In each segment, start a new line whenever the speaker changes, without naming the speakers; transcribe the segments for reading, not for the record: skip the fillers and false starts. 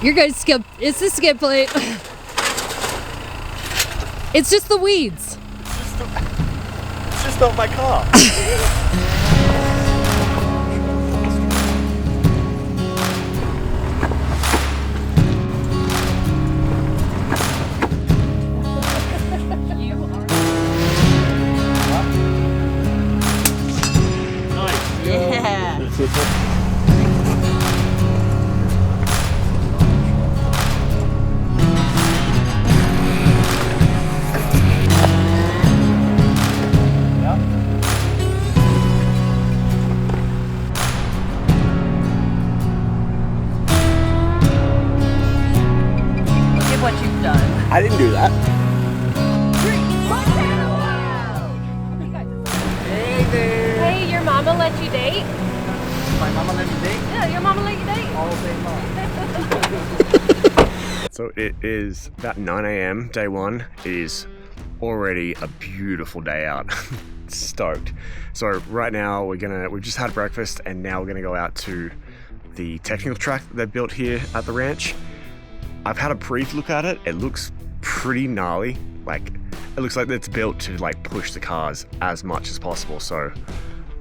You're good, Skip. It's the skid plate. It's just the weeds.
It's just not my car.
What you've done.
I didn't do that.
Hey there.
Hey, your mama let you date?
My mama let me date?
Yeah, your mama let you date.
All day long.
So it is about 9 a.m. day one. It is already a beautiful day out. Stoked. So right now we've just had breakfast and now we're gonna go out to the technical track that they built here at the ranch. I've had a brief look at it. It looks pretty gnarly. Like, it looks like it's built to like push the cars as much as possible. So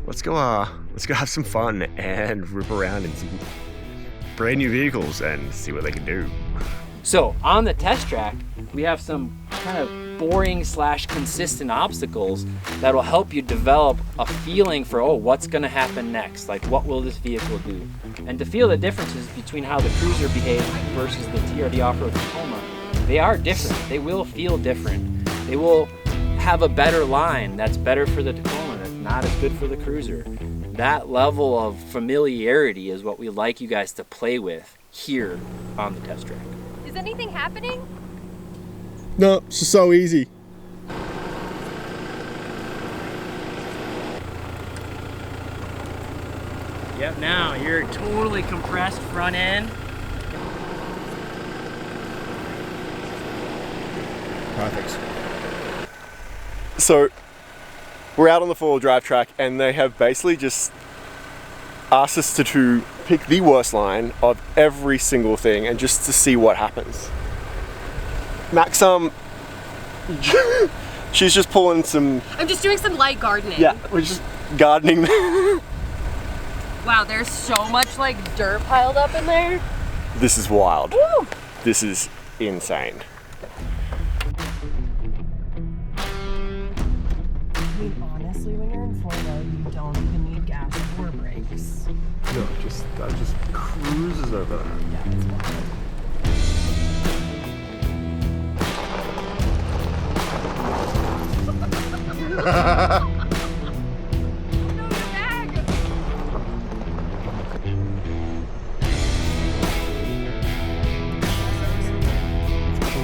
let's go have some fun and rip around in some brand new vehicles and see what they can do.
So on the test track, we have some kind of boring / consistent obstacles that will help you develop a feeling for, oh, what's gonna happen next? Like, what will this vehicle do? And to feel the differences between how the Cruiser behaves versus the TRD Off-Road Tacoma, they are different. They will feel different. They will have a better line that's better for the Tacoma, that's not as good for the Cruiser. That level of familiarity is what we like you guys to play with here on the test track.
Is anything happening?
No, it's just so easy.
Yep, now you're totally compressed front end.
Perfect. So we're out on the four-wheel drive track and they have basically just asked us to pick the worst line of every single thing and just to see what happens. Max, she's just pulling some...
I'm just doing some light gardening.
Yeah, we're just gardening.
Wow, there's so much like dirt piled up in there.
This is wild.
Woo!
This is insane.
I mean, honestly, when you're in Florida, you don't even need gas or brakes.
No, that just cruises over there.
Yeah, it's wild.
The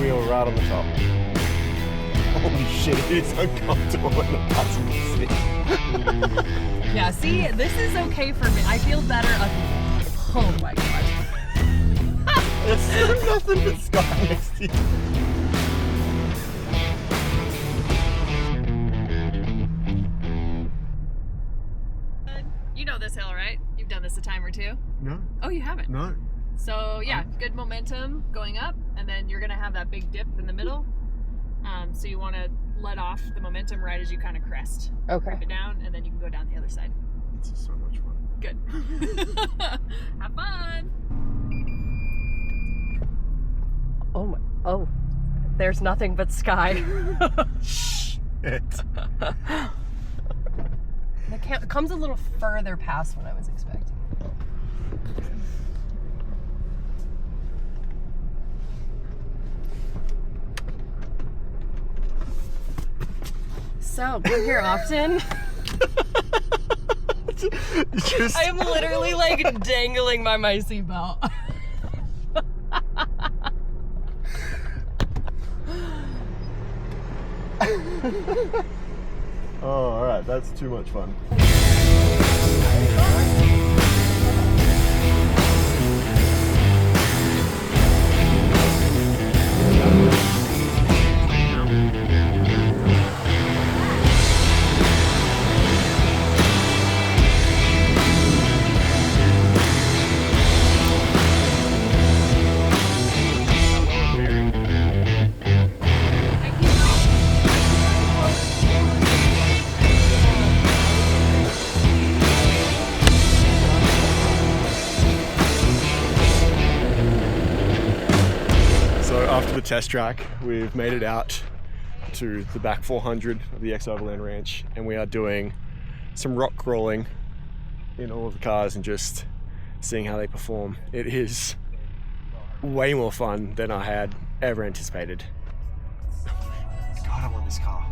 wheel right on the top. Holy shit, it is uncomfortable in the passenger seat.
Yeah, see, this is okay for me. I feel better up here. Oh my god.
There's nothing but sky next to you.
You know this hill, right? You've done this a time or two.
No,
Oh, you haven't?
no.
So yeah, good momentum going up, and then you're gonna have that big dip in the middle. So you want to let off the momentum right as you kind of crest.
Okay.
Rip it down, and then you can go down the other side.
This is so much fun.
Good. Have fun.
Oh my. Oh, there's nothing but sky.
Shit.
It comes a little further past what I was expecting. So, come here often.
Just...
I am literally like dangling by my seatbelt.
Oh, alright, that's too much fun. test track. We've made it out to the back 400 of the X Overland Ranch, and we are doing some rock crawling in all of the cars and just seeing how they perform. It is way more fun than I had ever anticipated. God, I want this car.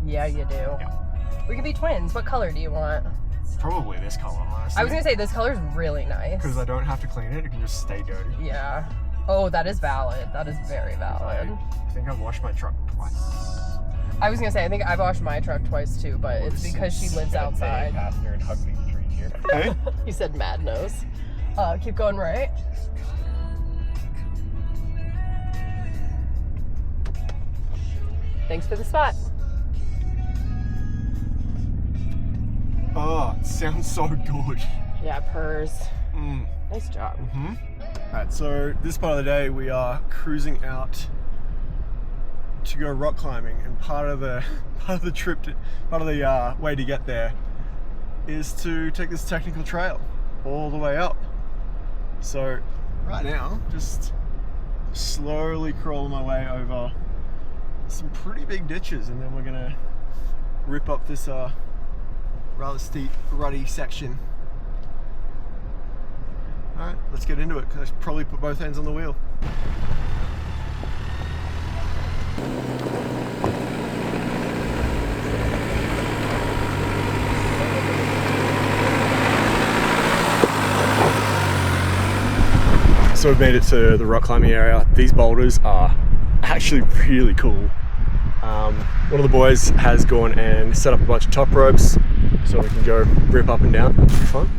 Yeah, you do.
Yeah.
We could be twins. What color do you want?
Probably this color, honestly.
I was gonna say this color's really nice.
Because I don't have to clean it, it can just stay dirty.
Yeah. Oh, that is valid. That is very valid.
I think I've washed my truck twice.
I was gonna say, I think I've washed my truck twice too, but it's because she lives outside.
And hug me in the trees here. Hey?
You said mad nose. Keep going right. Thanks for the spot.
Oh, it sounds so good.
Yeah, purrs. Nice job.
Alright, so this part of the day we are cruising out to go rock climbing, and part of the way to get there is to take this technical trail all the way up. So right now, just slowly crawling my way over some pretty big ditches, and then we're gonna rip up this rather steep, ruddy section. Alright, let's get into it, because I should probably put both hands on the wheel. So we've made it to the rock climbing area. These boulders are actually really cool. One of the boys has gone and set up a bunch of top ropes so we can go rip up and down. That'll be fun.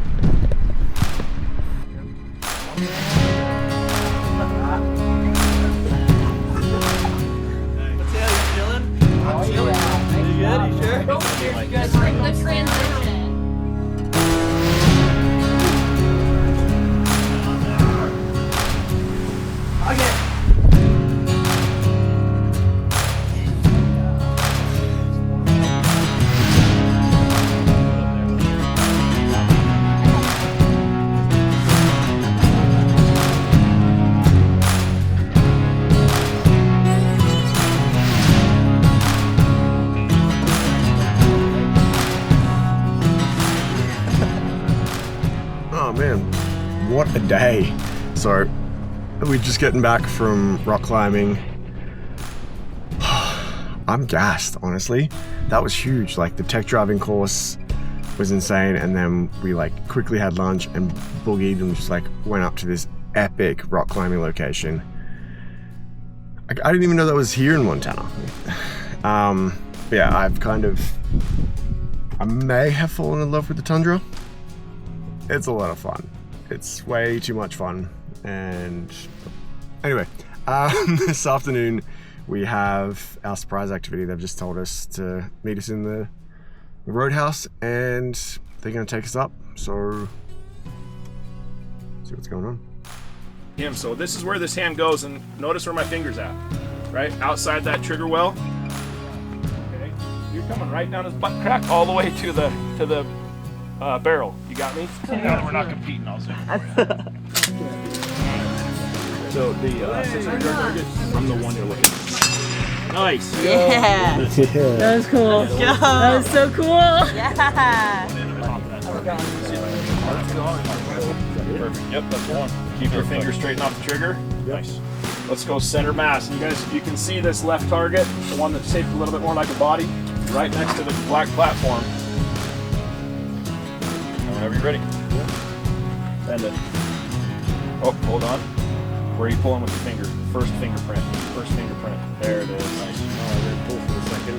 Oh man, what a day. So we're just getting back from rock climbing. I'm gassed, honestly. That was huge. Like, the tech driving course was insane, and then we like quickly had lunch and boogied and just like went up to this epic rock climbing location. I didn't even know that was here in Montana. But yeah, I may have fallen in love with the tundra. It's a lot of fun. It's way too much fun. And anyway, this afternoon we have our surprise activity. They've just told us to meet us in the roadhouse, and they're going to take us up. So, see what's going on.
So this is where this hand goes, and notice where my finger's at, right outside that trigger well. Okay, you're coming right down his butt crack all the way to the barrel. You got me? No, we're not competing. I'll zoom for you. So the 600 yard target from the one you're looking at. Nice.
Yeah.
That was cool. That was so cool.
Yeah.
Perfect. Yep, that's the one. Keep your finger straighten off the trigger. Nice. Let's go center mass. You guys, you can see this left target, the one that's shaped a little bit more like a body, right next to the black platform. And whenever you're ready. Bend it. Oh, hold on. Where are you pulling with your finger? First fingerprint. First fingerprint. There it is. Nice. Oh, then pull for the second.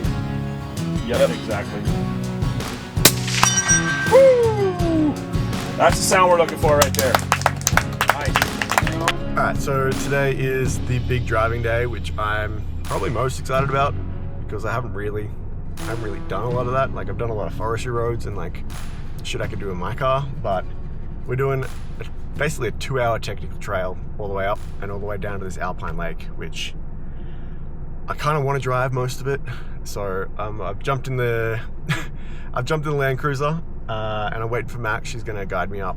Yep, exactly. Woo! That's the sound we're looking for right there. Nice.
Alright, so today is the big driving day, which I'm probably most excited about because I haven't really done a lot of that. Like, I've done a lot of forestry roads and like shit I could do in my car, but we're doing basically a 2-hour technical trail all the way up and all the way down to this alpine lake, which I kind of want to drive most of it. So I've jumped in the Land Cruiser and I'm waiting for Max. She's gonna guide me up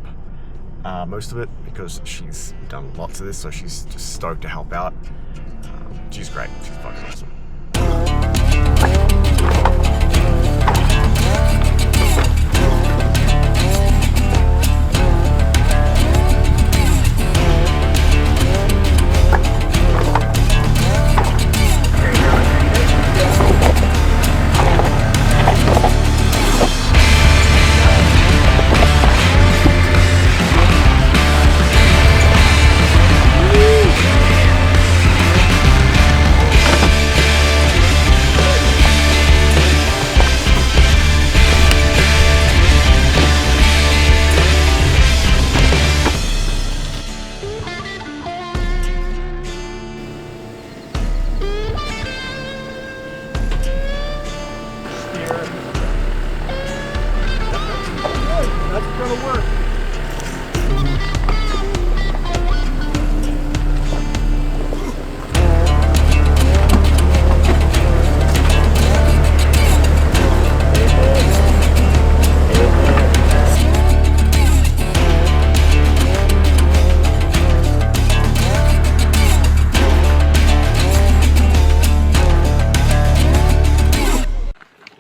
most of it because she's done lots of this, so she's just stoked to help out. She's great. She's fucking awesome.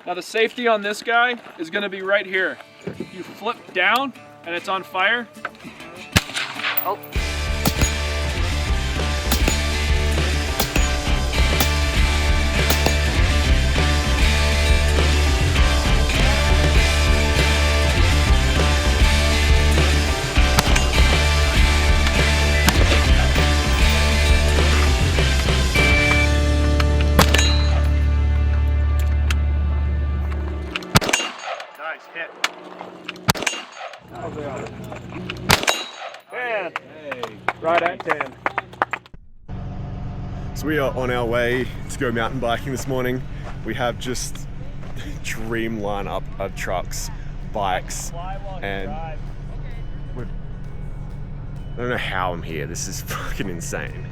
Now the safety on this guy is going to be right here. You flip down and it's on fire. Oh. Nice hit. Man, right at 10.
So we are on our way to go mountain biking this morning. We have just dream lineup of trucks, bikes, and I don't know how I'm here. This is fucking insane.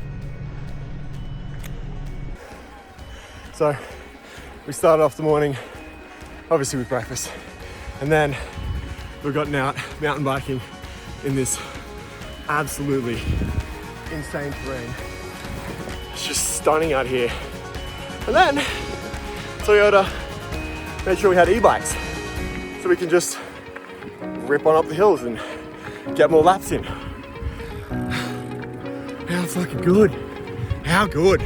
So we started off the morning, obviously with breakfast, and then we've gotten out mountain biking in this absolutely insane terrain. It's just stunning out here. And then Toyota made sure we had e-bikes so we can just rip on up the hills and get more laps in. How fucking good. How good.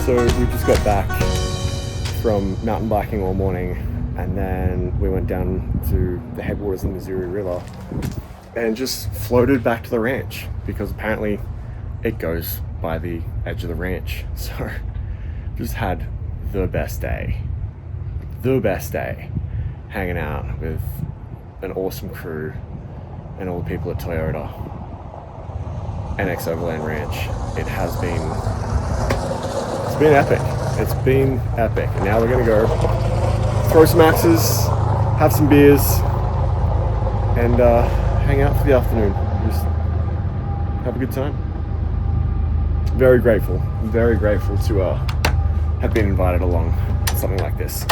So we just got back from mountain biking all morning, and then we went down to the headwaters of the Missouri River and just floated back to the ranch because apparently it goes by the edge of the ranch. So just had the best day hanging out with an awesome crew and all the people at Toyota NX Overland Ranch. It has been epic. It's been epic. And now we're gonna go throw some axes, have some beers, and hang out for the afternoon. Just have a good time. Very grateful to have been invited along to something like this.